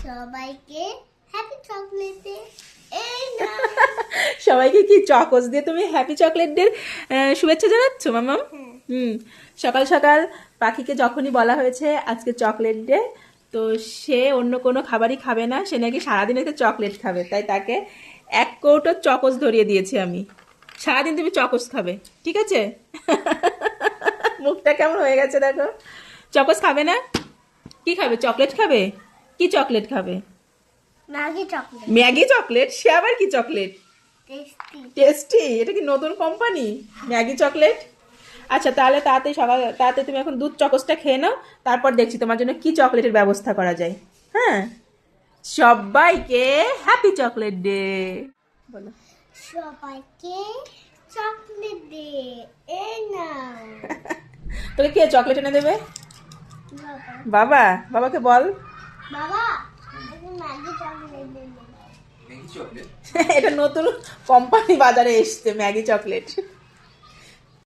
সবাইকে happy chocolate day. এই না সবাইকে কি চকোস দিয়ে তুমি হ্যাপি চকলেট ডে শুভেচ্ছা জানাচ্ছ মামাম? হুম। সকাল সকাল পাখিকে যখনই বলা হয়েছে আজকে চকলেট ডে, তো সে অন্য কোনো খাবারই খাবে না, সে নাকি সারাদিন একটা চকলেট খাবে, তাই তাকে 1 কৌটো চকোস ধরিয়ে দিয়েছি আমি। সারাদিন তুমি চকোস খাবে, ঠিক আছে? মুখটা কেমন হয়ে গেছে দেখো। চকোস খাবে না? কি খাবে? চকলেট খাবে? কি চকলেট খাবে? Maggi chocolate Maggi chocolate? সে আবার কি চকলেট? টেস্টি। টেস্টি? এটা কি নতুন কোম্পানি ম্যাগি চকলেট? আচ্ছা তাহলে তাড়াতাড়ি তুমি এখন দুধ চকোসটা খেয়ে নাও, তারপর দেখছি তোমার জন্য কি চকলেটের ব্যবস্থা করা যায়। হ্যাঁ, সবাইকে হ্যাপি চকলেট ডে বলো। সবাইকে চকলেট ডে। এই না তোকে কে চকলেট এনে দেবে? বাবা বাবা? বাবাকে বল। বাবা আমাকে ম্যাগি চকলেট দে। এটা নতুন কোম্পানি বাজারে এসছে, ম্যাগি চকলেট।